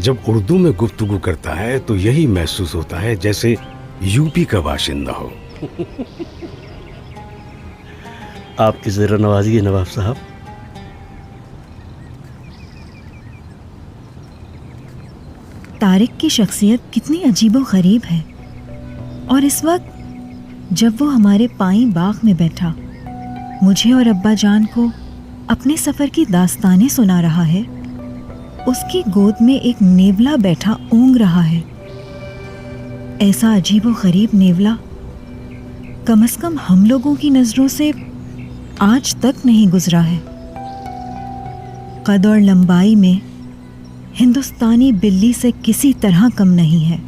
जब उर्दू में गुफ्तगू करता है तो यही महसूस होता है जैसे यूपी का बाशिंदा हो। आपकी ज़रा नवाजी है नवाब साहब। तारिक की शख्सियत कितनी अजीबो गरीब है, और इस वक्त जब वो हमारे पाई बाग में बैठा मुझे और अब्बा जान को अपने सफ़र की दास्तानें सुना रहा है, उसकी गोद में एक नेवला बैठा ऊँग रहा है। ऐसा अजीबो गरीब नेवला कम से कम हम लोगों की नज़रों से आज तक नहीं गुजरा है। कद और लंबाई में हिंदुस्तानी बिल्ली से किसी तरह कम नहीं है।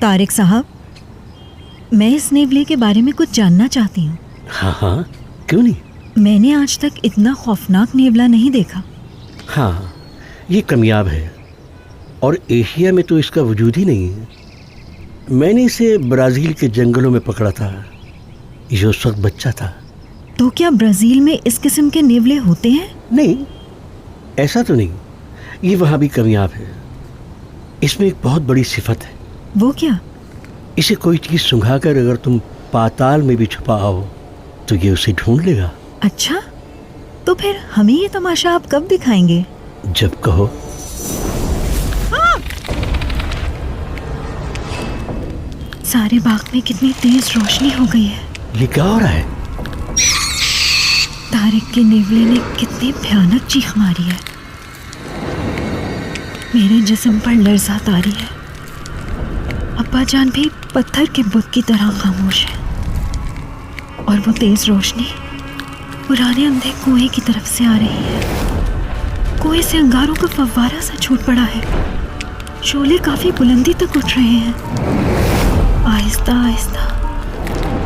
तारिक साहब, मैं इस नेवले के बारे में कुछ जानना चाहती हूँ। हाँ हाँ, क्यों नहीं। मैंने आज तक इतना खौफनाक नेवला नहीं देखा। हाँ, ये कामयाब है और एशिया में तो इसका वजूद ही नहीं है। मैंने इसे ब्राज़ील के जंगलों में पकड़ा था, ये उस वक्त बच्चा था। तो क्या ब्राज़ील में इस किस्म के नेवले होते हैं? नहीं, ऐसा तो नहीं, ये वहाँ भी कामयाब है। इसमें एक बहुत बड़ी सिफत है। वो क्या? इसे कोई चीज़ सुंघा कर अगर तुम पाताल में भी छुपाओ तो ये उसे ढूंढ लेगा। अच्छा, तो फिर हमें ये तमाशा आप कब दिखाएंगे? जब कहो। सारे बाग में कितनी तेज रोशनी हो गई है। ये क्या हो रहा है? तारिक के नेवले ने कितनी भयानक चीख मारी है। मेरे जिस्म पर लर्ज़ा तारी है। अब्बा जान भी पत्थर के बुत की तरह खामोश है, और वो तेज रोशनी पुराने अंधे कुएं की तरफ से आ रही है। कुएं से अंगारों का फव्वारा सा छूट पड़ा है। शोले काफी बुलंदी तक उठ रहे हैं। आहिस्ता आहिस्ता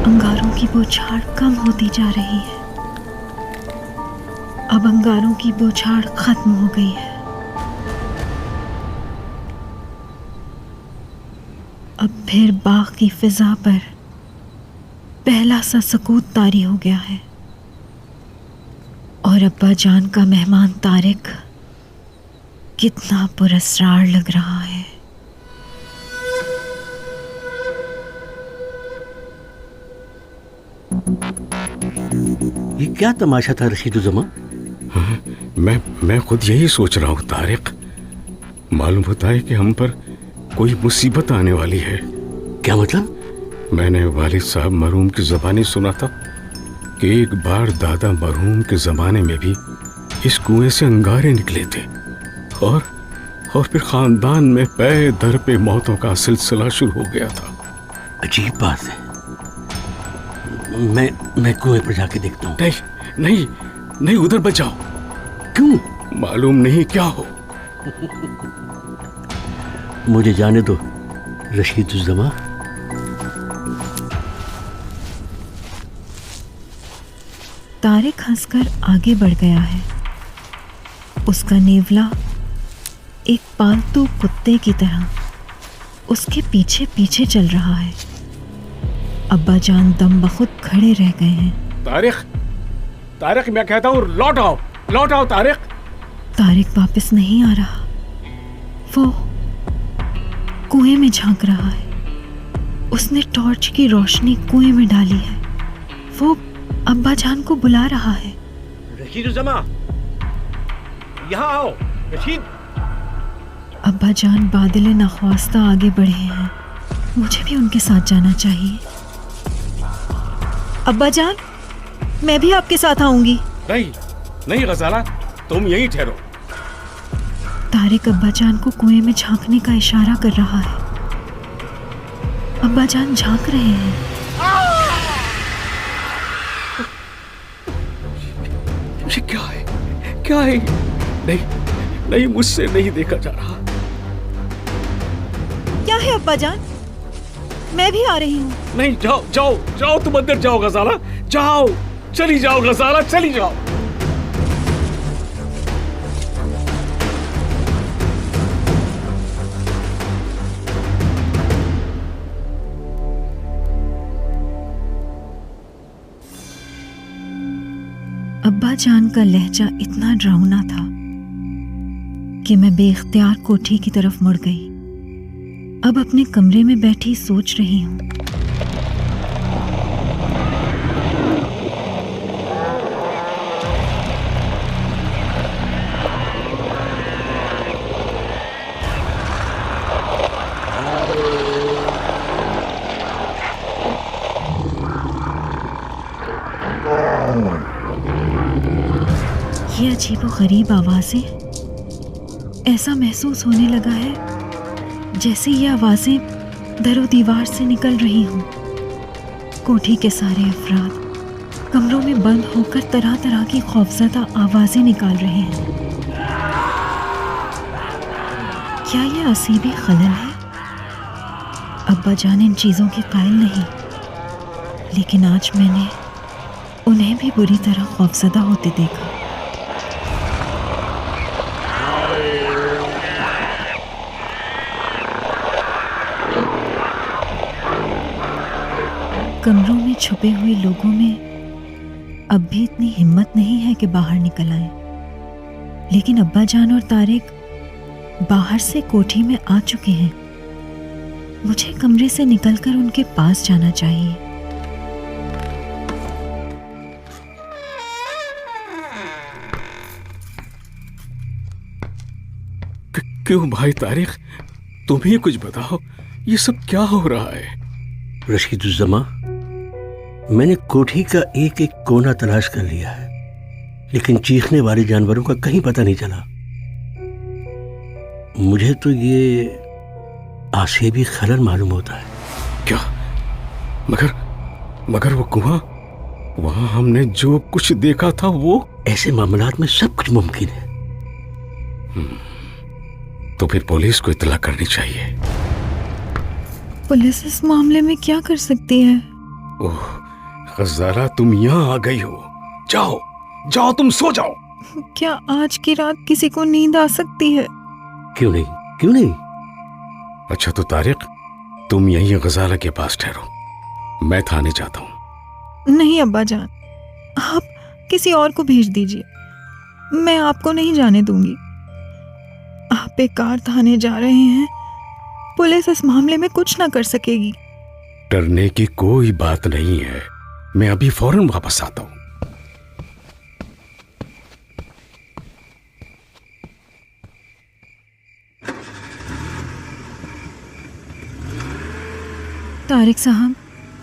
अंगारों की बौछार कम होती जा रही है। अब अंगारों की बौछार खत्म हो गई है। अब फिर बाग की फिजा पर पहला सा सकूत तारी हो गया है, और अब्बा जान का मेहमान तारिक कितना पुरस्कार लग रहा है। ये क्या तमाशा था रशीदुज़्ज़मा? मैं खुद यही सोच रहा हूँ तारिक। मालूम होता है कि हम पर कोई मुसीबत आने वाली है। क्या मतलब? मैंने वालिद साहब मरहूम की ज़बानी सुना था कि एक बार दादा मरहूम के ज़माने में भी इस कुएं से अंगारे निकले थे, और फिर ख़ानदान में पे दर पे मौतों का सिलसिला शुरू हो गया था। अजीब बात है। मैं कुएं पर जाके देखता हूँ। नहीं नहीं नहीं, उधर मत जाओ। क्यों? मालूम नहीं क्या हो। मुझे जाने दो रशीदुज़्ज़मा। तारिक हंसकर आगे बढ़ गया है। उसका नेवला एक पालतू कुत्ते की तरह उसके पीछे पीछे चल रहा है। अब्बा जान दम बखुद खड़े रह गए हैं। तारिक, मैं कहता हूँ लौट आओ तारिक। तारिक वापस नहीं आ रहा। वो कुएं में झांक रहा है। उसने टॉर्च की रोशनी कुएं में डाली है। वो अब्बा जान को बुला रहा है। रशीदुज़्ज़मा, यहाँ आओ। रशीद। अब्बा जान बादल नख्वास्ता आगे बढ़े हैं। मुझे भी उनके साथ जाना चाहिए। अब्बा जान, मैं भी आपके साथ आऊंगी। नहीं गजाला, तुम यहीं ठहरो। तारिक अब्बा जान को कुएं में झांकने का इशारा कर रहा है। अब्बा जान झांक रहे हैं। ये क्या है? नहीं, मुझसे नहीं देखा जा रहा। क्या है अब्बा जान? मैं भी आ रही हूँ। नहीं, जाओ तुम अंदर जाओ गजाला, जाओ, चली जाओ गजाला, चली जाओ। अब्बा जान का लहजा इतना डरावना था कि मैं बेख्तियार कोठी की तरफ मुड़ गई। अब अपने कमरे में बैठी सोच रही हूँ। ये अजीबोगरीब आवाजें, ऐसा महसूस होने लगा है जैसे ये आवाजें दरो दीवार से निकल रही हों। कोठी के सारे अफराद कमरों में बंद होकर तरह तरह की खौफजदा आवाजें निकाल रहे हैं। क्या ये असीबी खलल है? अब्बा जान इन चीजों के कायल नहीं, लेकिन आज मैंने उन्हें भी बुरी तरह खौफजदा होते देखा। कमरों में छुपे हुए लोगों में अब भी इतनी हिम्मत नहीं है कि बाहर निकल आए, लेकिन अब्बा जान और तारिक बाहर से कोठी में आ चुके हैं। मुझे कमरे से निकलकर उनके पास जाना चाहिए। क्यों भाई तारिक, तुम ही कुछ बताओ, ये सब क्या हो रहा है? रशीदुज़्ज़मा, मैंने कोठी का एक एक कोना तलाश कर लिया है, लेकिन चीखने वाले जानवरों का कहीं पता नहीं चला। मुझे तो ये आसेबी खलल मालूम होता है। क्या? मगर वो कुआं, वहां हमने जो कुछ देखा था वो। ऐसे मामलात में सब कुछ मुमकिन है। तो फिर पुलिस को इत्तला करनी चाहिए। पुलिस इस मामले में क्या कर सकती है? ओह गज़ाला, तुम यहाँ आ गई हो। जाओ जाओ, तुम सो जाओ। क्या आज की रात किसी को नींद आ सकती है? क्यों नहीं, क्यों नहीं? अच्छा तो तारिक, तुम यहीं गज़ाला के पास ठहरो, मैं थाने जाता हूँ। नहीं अब्बा जान, आप किसी और को भेज दीजिए, मैं आपको नहीं जाने दूंगी। आप बेकार थाने जा रहे हैं, पुलिस इस मामले में कुछ ना कर सकेगी। डरने की कोई बात नहीं है, मैं अभी फौरन वापस आता हूँ। तारिक साहब,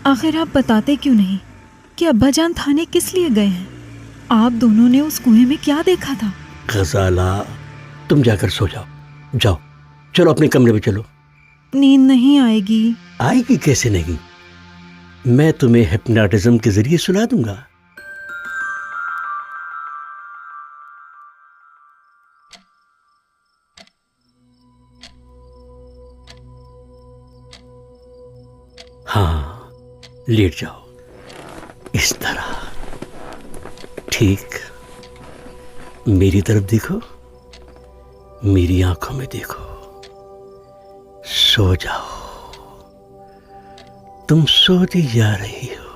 आखिर आप बताते क्यों नहीं कि अब्बा जान थाने किस लिए गए हैं? आप दोनों ने उस कुएं में क्या देखा था? गज़ाला, तुम जाकर सो जाओ। जाओ, चलो अपने कमरे में चलो। नींद नहीं आएगी। आएगी कैसे नहीं? मैं तुम्हें हिप्नोटिज्म के जरिए सुला दूंगा। हाँ, लेट जाओ इस तरह। ठीक, मेरी तरफ देखो, मेरी आंखों में देखो। सो जाओ, तुम सोती जा रही हो,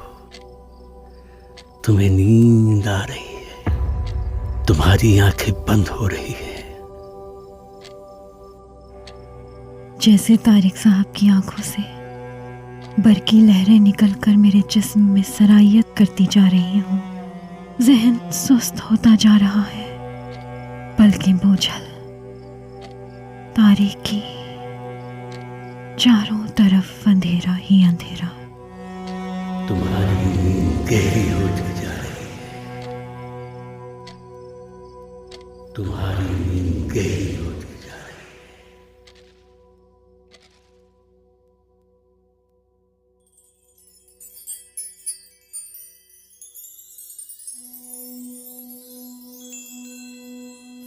तुम्हें नींद आ रही है, तुम्हारी आंखें बंद हो रही है। जैसे तारिक साहब की आंखों से बरकी लहरें निकलकर मेरे जिस्म में सरायत करती जा रही हूँ। जहन सुस्त होता जा रहा है, पलकें बोझल, तारीकी, चारों तरफ अंधेरा ही अंधेरा। तुम्हारी नींद गहरी होती जा रही है, तुम्हारी नींद गहरी होती जा रही है।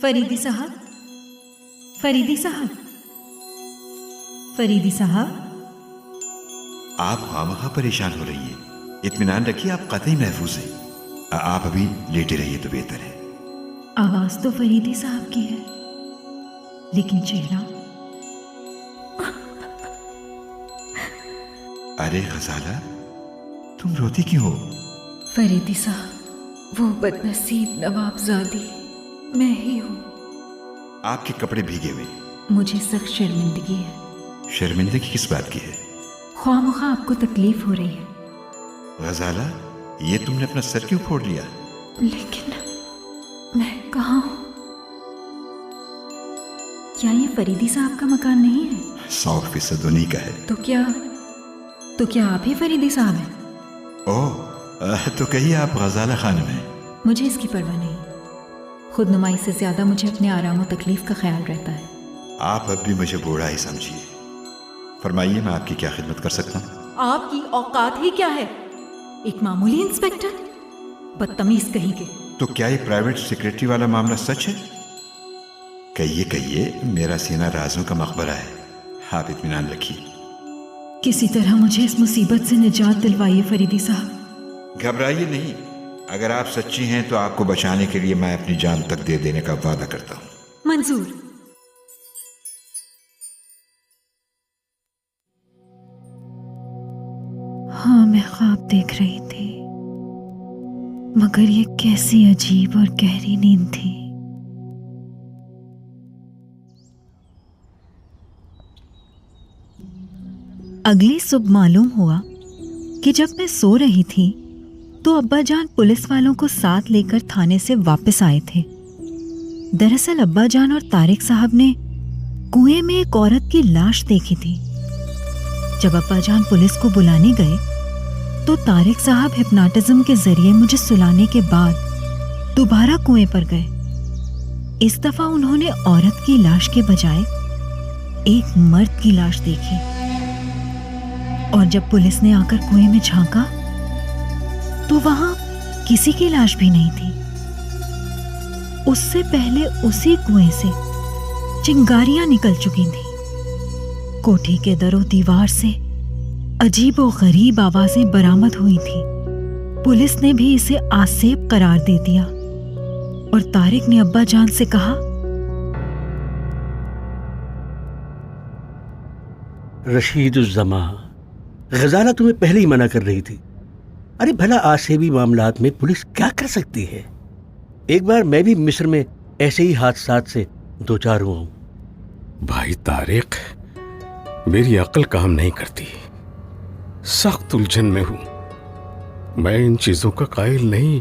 फरीदी साहब, फरीदी साहब, फरीदी साहब। आप खामखा परेशान हो रही है, इत्मीनान रखिए, आप कतई महफूज हैं। आप अभी लेटे रहिए तो बेहतर है। आवाज तो फरीदी साहब की है, लेकिन चेहरा। अरे गज़ाला, तुम रोती क्यों हो? फरीदी साहब, वो बदनसीब नवाबजादी मैं ही हूँ। आपके कपड़े भीगे हुए। मुझे सख्त शर्मिंदगी है। शर्मिंदगी किस बात की है? ख्वामख्वाह आपको तकलीफ हो रही है। गजाला, ये तुमने अपना सर क्यों फोड़ लिया? लेकिन मैं कहाँ हूँ? क्या ये फरीदी साहब का मकान नहीं है? 100% उन्हीं का है। तो क्या आप ही फरीदी साहब हैं? ओह, तो कहिए आप गजाला खानम हैं। मुझे इसकी परवाह नहीं। खुद नुमाई से ज्यादा मुझे अपने आराम और तकलीफ का ख्याल रहता है। आप अब भी मुझे बूढ़ा ही समझिए। फरमाइए, मैं आपकी क्या खिदमत कर सकता हूँ? आपकी औकात ही क्या है? एक मामूली इंस्पेक्टर, बदतमीज कहीं के। तो क्या ये प्राइवेट सेक्रेटरी वाला मामला सच है? कहिए कहिए, मेरा सीना राजों का मकबरा है, आप इत्मीनान रखिए। किसी तरह मुझे इस मुसीबत से निजात दिलवाइए फरीदी साहब। घबराइए नहीं। अगर आप सच्ची हैं तो आपको बचाने के लिए मैं अपनी जान तक दे देने का वादा करता हूँ। मंजूर। हाँ, मैं ख्वाब देख रही थी, मगर ये कैसी अजीब और गहरी नींद थी। अगली सुबह मालूम हुआ कि जब मैं सो रही थी तो अब्बा जान पुलिस वालों को साथ लेकर थाने से वापस आए थे। दरअसल अब्बा जान और तारिक साहब ने कुएं में एक औरत की लाश देखी थी। जब अब्बा जान पुलिस को बुलाने गए तो तारिक साहब हिप्नोटिज्म के जरिए मुझे सुलाने के बाद दोबारा कुएं पर गए। इस दफा उन्होंने औरत की लाश के बजाय एक मर्द की लाश देखी, और जब पुलिस ने आकर कुएं में झांका तो वहां किसी की लाश भी नहीं थी। उससे पहले उसी कुएं से चिंगारियां निकल चुकी थी। कोठी के दरो दीवार से अजीब और गरीब आवाजें बरामद हुई थी। पुलिस ने भी इसे आसेब करार दे दिया और तारिक ने अब्बा जान से कहा, रशीदुज़्ज़मा, गजाला तुम्हें पहले ही मना कर रही थी। अरे भला आसेबी मामलात में पुलिस क्या कर सकती है? एक बार मैं भी मिस्र में ऐसे ही हादसात से दो चार हुआ हूं। भाई तारिक, मेरी अक्ल काम नहीं करती, सख्त उलझन में हूं। मैं इन चीजों का कायल नहीं,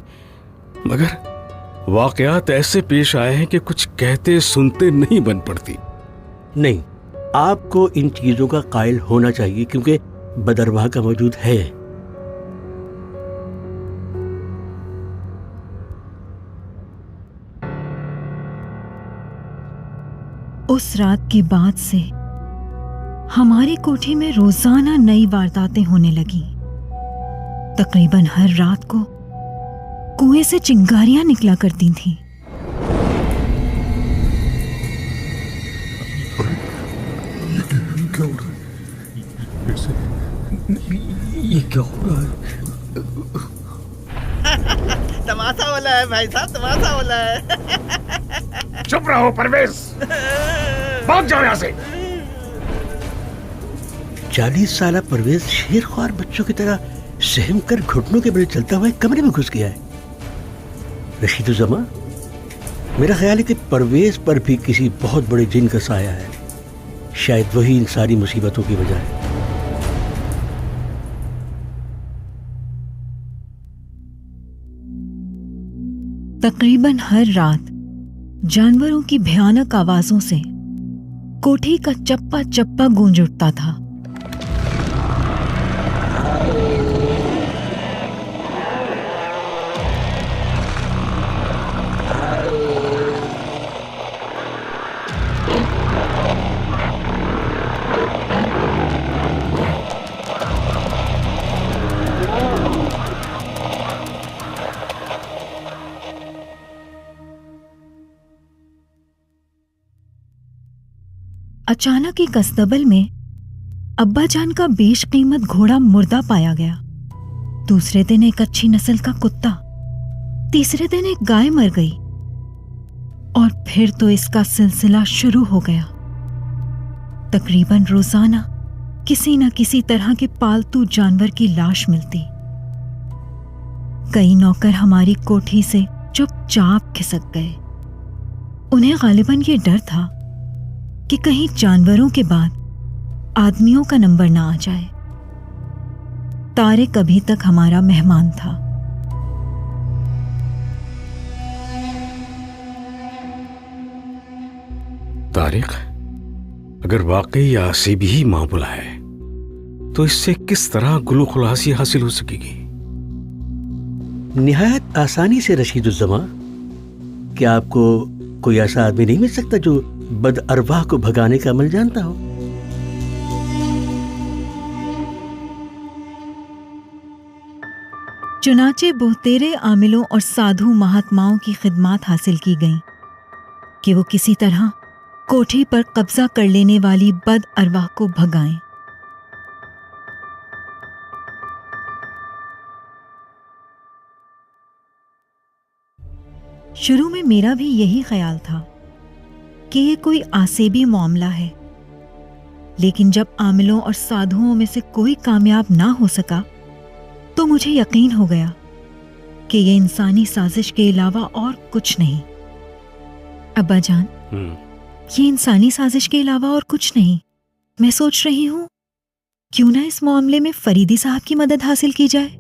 मगर वाकयात ऐसे पेश आए हैं कि कुछ कहते सुनते नहीं बन पड़ती। नहीं, आपको इन चीजों का कायल होना चाहिए, क्योंकि बदरवाह का मौजूद है। उस रात के बाद से हमारी कोठी में रोजाना नई वारदातें होने लगी। तकरीबन हर रात को कुएं से चिंगारियां निकला करती थीं। ये क्या हो रहा है? तमाशा वाला है भाई साहब, तमाशा वाला है। चुप रहो परवेज, भाग जाओ यहाँ से। 40 साल परवेज शेरख्वार बच्चों की तरह सहम कर घुटनों के बल चलता हुआ कमरे में घुस गया है। रशीदुज़्ज़मा, मेरा ख्याल है कि परवेज पर भी किसी बहुत बड़े जिन का साया है। शायद वही इन सारी मुसीबतों की वजह है। तकरीबन हर रात जानवरों की भयानक आवाजों से कोठी का चप्पा चप्पा गूंज उठता था। अचानक एक अस्तबल में अब्बा जान का बेशकीमत घोड़ा मुर्दा पाया गया। दूसरे दिन एक अच्छी नस्ल का कुत्ता, तीसरे दिन एक गाय मर गई, और फिर तो इसका सिलसिला शुरू हो गया। तकरीबन रोजाना किसी न किसी तरह के पालतू जानवर की लाश मिलती। कई नौकर हमारी कोठी से चुपचाप खिसक गए। उन्हें गालिबन ये डर था कि कहीं जानवरों के बाद आदमियों का नंबर ना आ जाए। तारिक अभी तक हमारा मेहमान था। तारिक, अगर वाकई आसिब ही मामला है तो इससे किस तरह गुलो खुलासी हासिल हो सकेगी? निहायत आसानी से रशीदुज़्ज़मा। क्या आपको कोई ऐसा आदमी नहीं मिल सकता जो बद अरवाह को भगाने का अमल जानता हो? चुनाचे बहुतेरे आमिलों और साधु महात्माओं की खिदमत हासिल की गईं कि वो किसी तरह कोठी पर कब्जा कर लेने वाली बद अरवाह को भगाएं। शुरू में मेरा भी यही ख्याल था कि ये कोई आसेबी मामला है, लेकिन जब आमिलों और साधुओं में से कोई कामयाब ना हो सका तो मुझे यकीन हो गया कि ये इंसानी साजिश के अलावा और कुछ नहीं। अब्बा जान, ये इंसानी साजिश के अलावा और कुछ नहीं। मैं सोच रही हूं क्यों ना इस मामले में फरीदी साहब की मदद हासिल की जाए।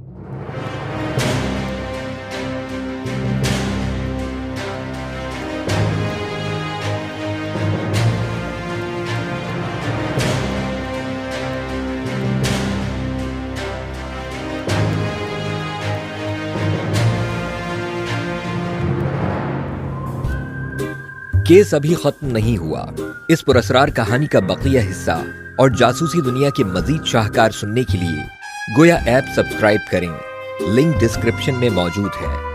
केस अभी खत्म नहीं हुआ। इस पुरस्कार कहानी का बकिया हिस्सा और जासूसी दुनिया के मजीद शाहकार सुनने के लिए गोया ऐप सब्सक्राइब करें। लिंक डिस्क्रिप्शन में मौजूद है।